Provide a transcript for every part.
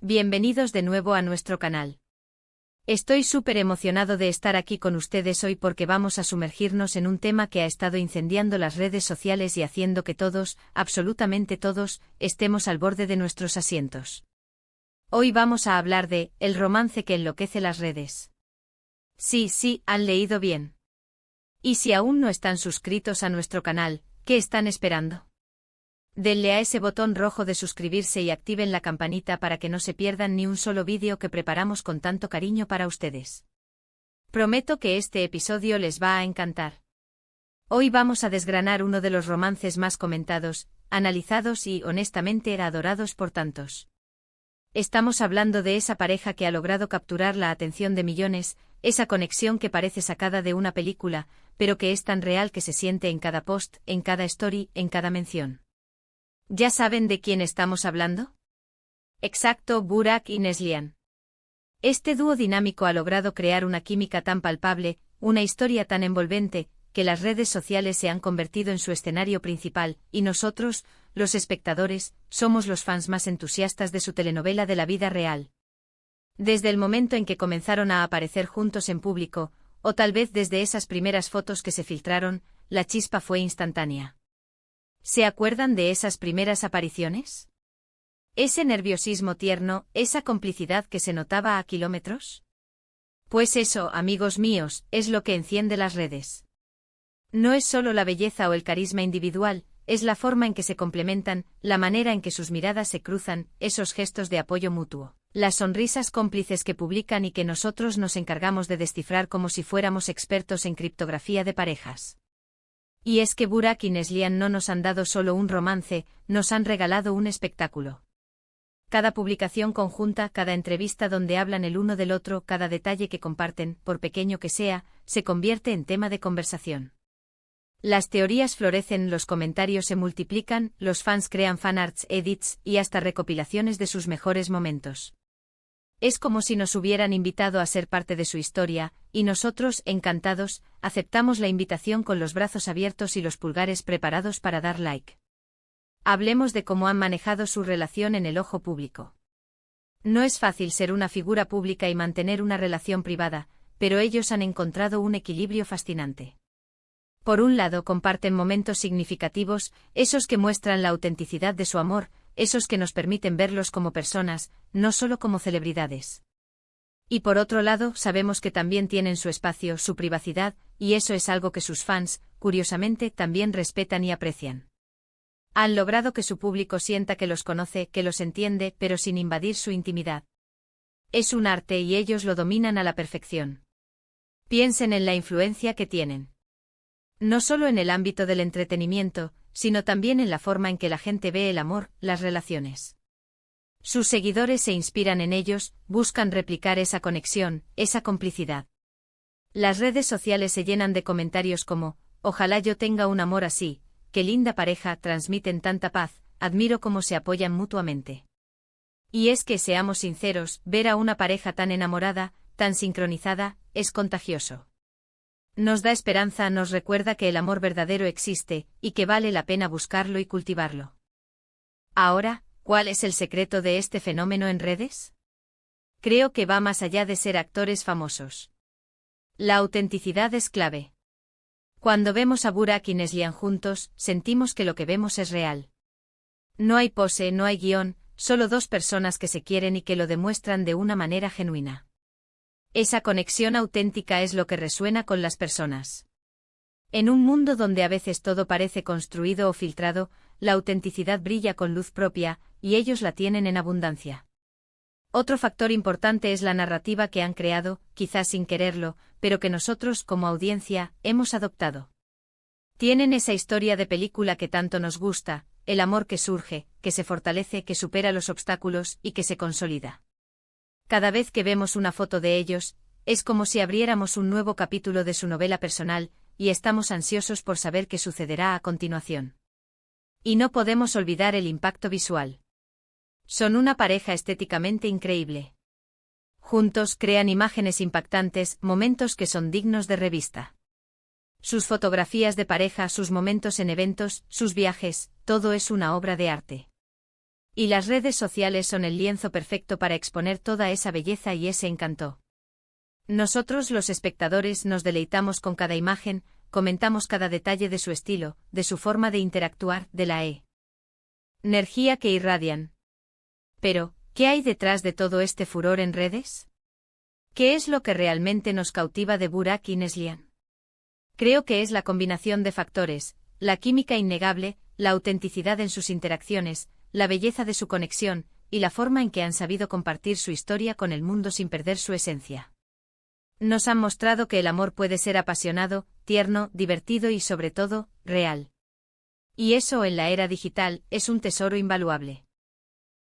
Bienvenidos de nuevo a nuestro canal. Estoy súper emocionado de estar aquí con ustedes hoy porque vamos a sumergirnos en un tema que ha estado incendiando las redes sociales y haciendo que todos, absolutamente todos, estemos al borde de nuestros asientos. Hoy vamos a hablar de el romance que enloquece las redes. Sí, han leído bien. Y si aún no están suscritos a nuestro canal, ¿qué están esperando? Denle a ese botón rojo de suscribirse y activen la campanita para que no se pierdan ni un solo vídeo que preparamos con tanto cariño para ustedes. Prometo que este episodio les va a encantar. Hoy vamos a desgranar uno de los romances más comentados, analizados y, honestamente, adorados por tantos. Estamos hablando de esa pareja que ha logrado capturar la atención de millones, esa conexión que parece sacada de una película, pero que es tan real que se siente en cada post, en cada story, en cada mención. ¿Ya saben de quién estamos hablando? Exacto, Burak y Neslihan. Este dúo dinámico ha logrado crear una química tan palpable, una historia tan envolvente, que las redes sociales se han convertido en su escenario principal, y nosotros, los espectadores, somos los fans más entusiastas de su telenovela de la vida real. Desde el momento en que comenzaron a aparecer juntos en público, o tal vez desde esas primeras fotos que se filtraron, la chispa fue instantánea. ¿Se acuerdan de esas primeras apariciones? ¿Ese nerviosismo tierno, esa complicidad que se notaba a kilómetros? Pues eso, amigos míos, es lo que enciende las redes. No es solo la belleza o el carisma individual, es la forma en que se complementan, la manera en que sus miradas se cruzan, esos gestos de apoyo mutuo, las sonrisas cómplices que publican y que nosotros nos encargamos de descifrar como si fuéramos expertos en criptografía de parejas. Y es que Burak y Neslihan no nos han dado solo un romance, nos han regalado un espectáculo. Cada publicación conjunta, cada entrevista donde hablan el uno del otro, cada detalle que comparten, por pequeño que sea, se convierte en tema de conversación. Las teorías florecen, los comentarios se multiplican, los fans crean fanarts, edits y hasta recopilaciones de sus mejores momentos. Es como si nos hubieran invitado a ser parte de su historia, y nosotros, encantados, aceptamos la invitación con los brazos abiertos y los pulgares preparados para dar like. Hablemos de cómo han manejado su relación en el ojo público. No es fácil ser una figura pública y mantener una relación privada, pero ellos han encontrado un equilibrio fascinante. Por un lado comparten momentos significativos, esos que muestran la autenticidad de su amor, esos que nos permiten verlos como personas, no solo como celebridades. Y por otro lado, sabemos que también tienen su espacio, su privacidad, y eso es algo que sus fans, curiosamente, también respetan y aprecian. Han logrado que su público sienta que los conoce, que los entiende, pero sin invadir su intimidad. Es un arte y ellos lo dominan a la perfección. Piensen en la influencia que tienen. No solo en el ámbito del entretenimiento, sino también en la forma en que la gente ve el amor, las relaciones. Sus seguidores se inspiran en ellos, buscan replicar esa conexión, esa complicidad. Las redes sociales se llenan de comentarios como, ojalá yo tenga un amor así, qué linda pareja, transmiten tanta paz, admiro cómo se apoyan mutuamente. Y es que, seamos sinceros, ver a una pareja tan enamorada, tan sincronizada, es contagioso. Nos da esperanza, nos recuerda que el amor verdadero existe, y que vale la pena buscarlo y cultivarlo. Ahora, ¿cuál es el secreto de este fenómeno en redes? Creo que va más allá de ser actores famosos. La autenticidad es clave. Cuando vemos a Burak y Neslihan juntos, sentimos que lo que vemos es real. No hay pose, no hay guión, solo dos personas que se quieren y que lo demuestran de una manera genuina. Esa conexión auténtica es lo que resuena con las personas. En un mundo donde a veces todo parece construido o filtrado, la autenticidad brilla con luz propia, y ellos la tienen en abundancia. Otro factor importante es la narrativa que han creado, quizás sin quererlo, pero que nosotros, como audiencia, hemos adoptado. Tienen esa historia de película que tanto nos gusta, el amor que surge, que se fortalece, que supera los obstáculos y que se consolida. Cada vez que vemos una foto de ellos, es como si abriéramos un nuevo capítulo de su novela personal, y estamos ansiosos por saber qué sucederá a continuación. Y no podemos olvidar el impacto visual. Son una pareja estéticamente increíble. Juntos crean imágenes impactantes, momentos que son dignos de revista. Sus fotografías de pareja, sus momentos en eventos, sus viajes, todo es una obra de arte. Y las redes sociales son el lienzo perfecto para exponer toda esa belleza y ese encanto. Nosotros los espectadores nos deleitamos con cada imagen, comentamos cada detalle de su estilo, de su forma de interactuar, de la energía que irradian. Pero, ¿qué hay detrás de todo este furor en redes? ¿Qué es lo que realmente nos cautiva de Burak y Neslihan? Creo que es la combinación de factores, la química innegable, la autenticidad en sus interacciones, la belleza de su conexión, y la forma en que han sabido compartir su historia con el mundo sin perder su esencia. Nos han mostrado que el amor puede ser apasionado, tierno, divertido y sobre todo, real. Y eso en la era digital es un tesoro invaluable.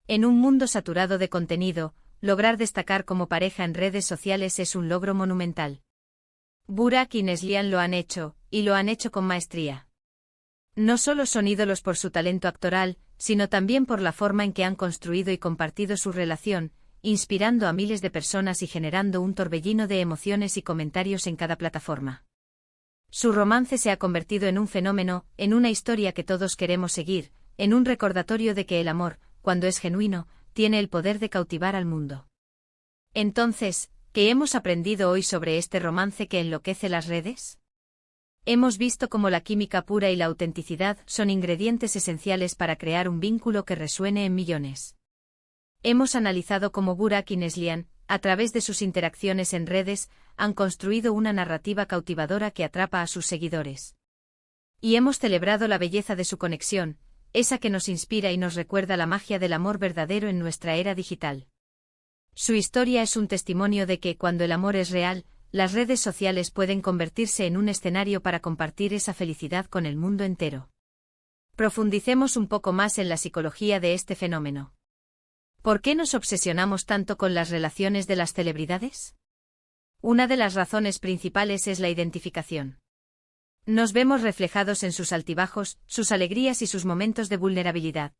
En un mundo saturado de contenido, lograr destacar como pareja en redes sociales es un logro monumental. Burak y Neslihan lo han hecho, y lo han hecho con maestría. No solo son ídolos por su talento actoral, sino también por la forma en que han construido y compartido su relación, inspirando a miles de personas y generando un torbellino de emociones y comentarios en cada plataforma. Su romance se ha convertido en un fenómeno, en una historia que todos queremos seguir, en un recordatorio de que el amor, cuando es genuino, tiene el poder de cautivar al mundo. Entonces, ¿qué hemos aprendido hoy sobre este romance que enloquece las redes? Hemos visto cómo la química pura y la autenticidad son ingredientes esenciales para crear un vínculo que resuene en millones. Hemos analizado cómo Burak y Neslihan, a través de sus interacciones en redes, han construido una narrativa cautivadora que atrapa a sus seguidores. Y hemos celebrado la belleza de su conexión, esa que nos inspira y nos recuerda la magia del amor verdadero en nuestra era digital. Su historia es un testimonio de que, cuando el amor es real, las redes sociales pueden convertirse en un escenario para compartir esa felicidad con el mundo entero. Profundicemos un poco más en la psicología de este fenómeno. ¿Por qué nos obsesionamos tanto con las relaciones de las celebridades? Una de las razones principales es la identificación. Nos vemos reflejados en sus altibajos, sus alegrías y sus momentos de vulnerabilidad.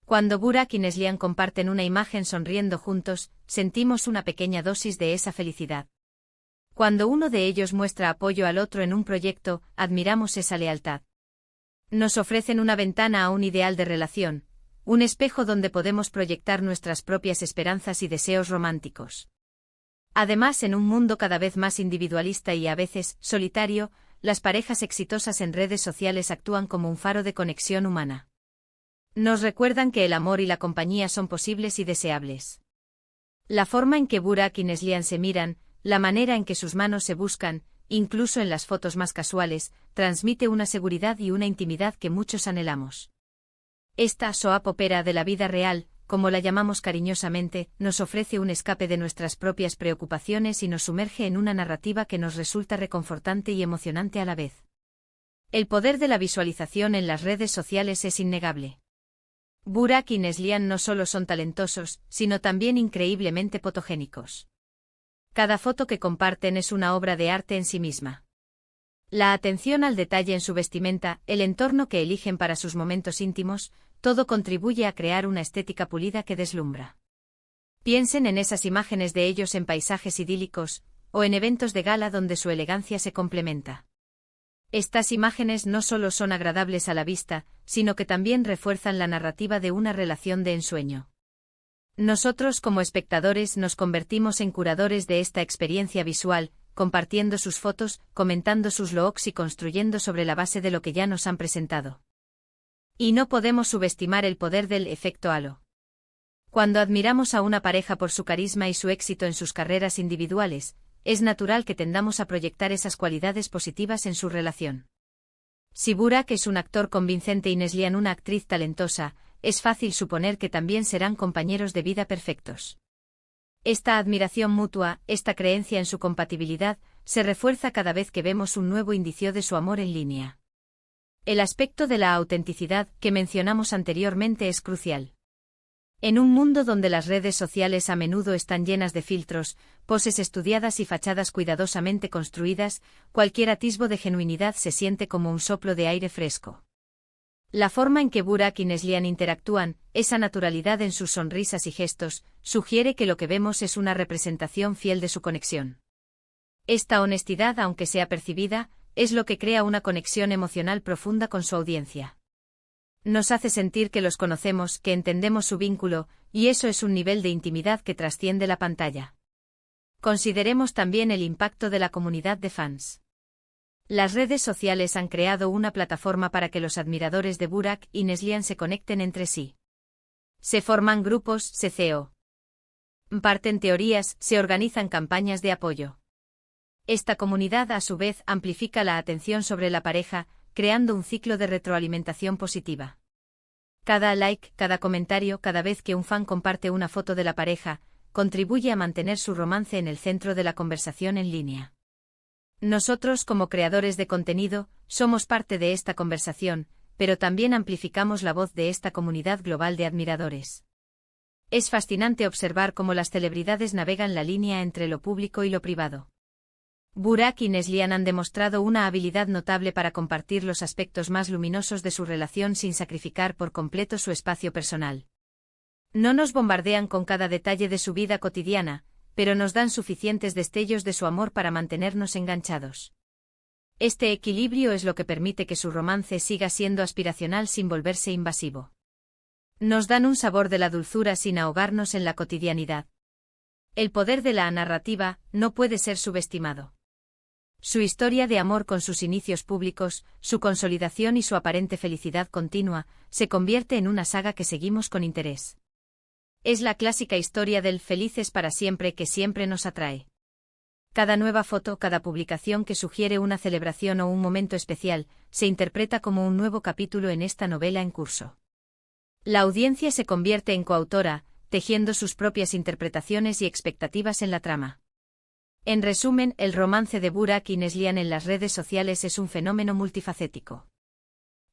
Cuando Burak y Neslihan comparten una imagen sonriendo juntos, sentimos una pequeña dosis de esa felicidad. Cuando uno de ellos muestra apoyo al otro en un proyecto, admiramos esa lealtad. Nos ofrecen una ventana a un ideal de relación, un espejo donde podemos proyectar nuestras propias esperanzas y deseos románticos. Además, en un mundo cada vez más individualista y a veces solitario, las parejas exitosas en redes sociales actúan como un faro de conexión humana. Nos recuerdan que el amor y la compañía son posibles y deseables. La forma en que Burak y Neslihan se miran, la manera en que sus manos se buscan, incluso en las fotos más casuales, transmite una seguridad y una intimidad que muchos anhelamos. Esta soap opera de la vida real, como la llamamos cariñosamente, nos ofrece un escape de nuestras propias preocupaciones y nos sumerge en una narrativa que nos resulta reconfortante y emocionante a la vez. El poder de la visualización en las redes sociales es innegable. Burak y Neslihan no solo son talentosos, sino también increíblemente fotogénicos. Cada foto que comparten es una obra de arte en sí misma. La atención al detalle en su vestimenta, el entorno que eligen para sus momentos íntimos, todo contribuye a crear una estética pulida que deslumbra. Piensen en esas imágenes de ellos en paisajes idílicos, o en eventos de gala donde su elegancia se complementa. Estas imágenes no solo son agradables a la vista, sino que también refuerzan la narrativa de una relación de ensueño. Nosotros como espectadores nos convertimos en curadores de esta experiencia visual, compartiendo sus fotos, comentando sus looks y construyendo sobre la base de lo que ya nos han presentado. Y no podemos subestimar el poder del efecto halo. Cuando admiramos a una pareja por su carisma y su éxito en sus carreras individuales, es natural que tendamos a proyectar esas cualidades positivas en su relación. Si Burak es un actor convincente y Neslihan una actriz talentosa, es fácil suponer que también serán compañeros de vida perfectos. Esta admiración mutua, esta creencia en su compatibilidad, se refuerza cada vez que vemos un nuevo indicio de su amor en línea. El aspecto de la autenticidad que mencionamos anteriormente es crucial. En un mundo donde las redes sociales a menudo están llenas de filtros, poses estudiadas y fachadas cuidadosamente construidas, cualquier atisbo de genuinidad se siente como un soplo de aire fresco. La forma en que Burak y Neslihan interactúan, esa naturalidad en sus sonrisas y gestos, sugiere que lo que vemos es una representación fiel de su conexión. Esta honestidad, aunque sea percibida, es lo que crea una conexión emocional profunda con su audiencia. Nos hace sentir que los conocemos, que entendemos su vínculo, y eso es un nivel de intimidad que trasciende la pantalla. Consideremos también el impacto de la comunidad de fans. Las redes sociales han creado una plataforma para que los admiradores de Burak y Neslihan se conecten entre sí. Se forman grupos, se comparten teorías, se organizan campañas de apoyo. Esta comunidad a su vez amplifica la atención sobre la pareja, creando un ciclo de retroalimentación positiva. Cada like, cada comentario, cada vez que un fan comparte una foto de la pareja, contribuye a mantener su romance en el centro de la conversación en línea. Nosotros, como creadores de contenido, somos parte de esta conversación, pero también amplificamos la voz de esta comunidad global de admiradores. Es fascinante observar cómo las celebridades navegan la línea entre lo público y lo privado. Burak y Neslihan han demostrado una habilidad notable para compartir los aspectos más luminosos de su relación sin sacrificar por completo su espacio personal. No nos bombardean con cada detalle de su vida cotidiana, pero nos dan suficientes destellos de su amor para mantenernos enganchados. Este equilibrio es lo que permite que su romance siga siendo aspiracional sin volverse invasivo. Nos dan un sabor de la dulzura sin ahogarnos en la cotidianidad. El poder de la narrativa no puede ser subestimado. Su historia de amor con sus inicios públicos, su consolidación y su aparente felicidad continua, se convierte en una saga que seguimos con interés. Es la clásica historia del felices para siempre que siempre nos atrae. Cada nueva foto, cada publicación que sugiere una celebración o un momento especial, se interpreta como un nuevo capítulo en esta novela en curso. La audiencia se convierte en coautora, tejiendo sus propias interpretaciones y expectativas en la trama. En resumen, el romance de Burak y Neslihan en las redes sociales es un fenómeno multifacético.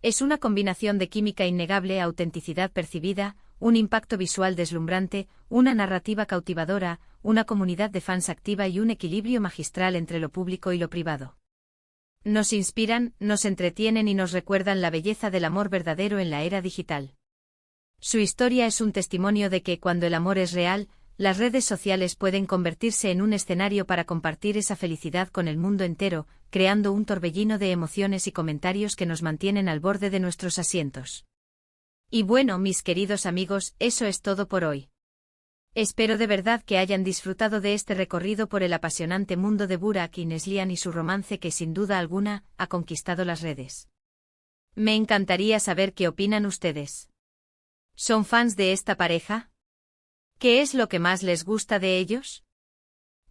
Es una combinación de química innegable, autenticidad percibida, un impacto visual deslumbrante, una narrativa cautivadora, una comunidad de fans activa y un equilibrio magistral entre lo público y lo privado. Nos inspiran, nos entretienen y nos recuerdan la belleza del amor verdadero en la era digital. Su historia es un testimonio de que, cuando el amor es real, las redes sociales pueden convertirse en un escenario para compartir esa felicidad con el mundo entero, creando un torbellino de emociones y comentarios que nos mantienen al borde de nuestros asientos. Y bueno, mis queridos amigos, eso es todo por hoy. Espero de verdad que hayan disfrutado de este recorrido por el apasionante mundo de Burak y Neslihan y su romance que sin duda alguna ha conquistado las redes. Me encantaría saber qué opinan ustedes. ¿Son fans de esta pareja? ¿Qué es lo que más les gusta de ellos?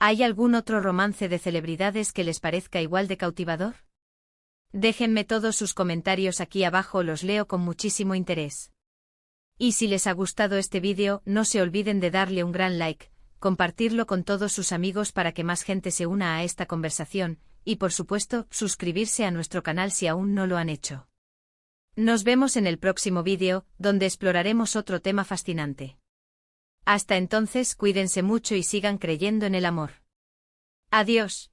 ¿Hay algún otro romance de celebridades que les parezca igual de cautivador? Déjenme todos sus comentarios aquí abajo, los leo con muchísimo interés. Y si les ha gustado este vídeo, no se olviden de darle un gran like, compartirlo con todos sus amigos para que más gente se una a esta conversación, y por supuesto, suscribirse a nuestro canal si aún no lo han hecho. Nos vemos en el próximo vídeo, donde exploraremos otro tema fascinante. Hasta entonces, cuídense mucho y sigan creyendo en el amor. Adiós.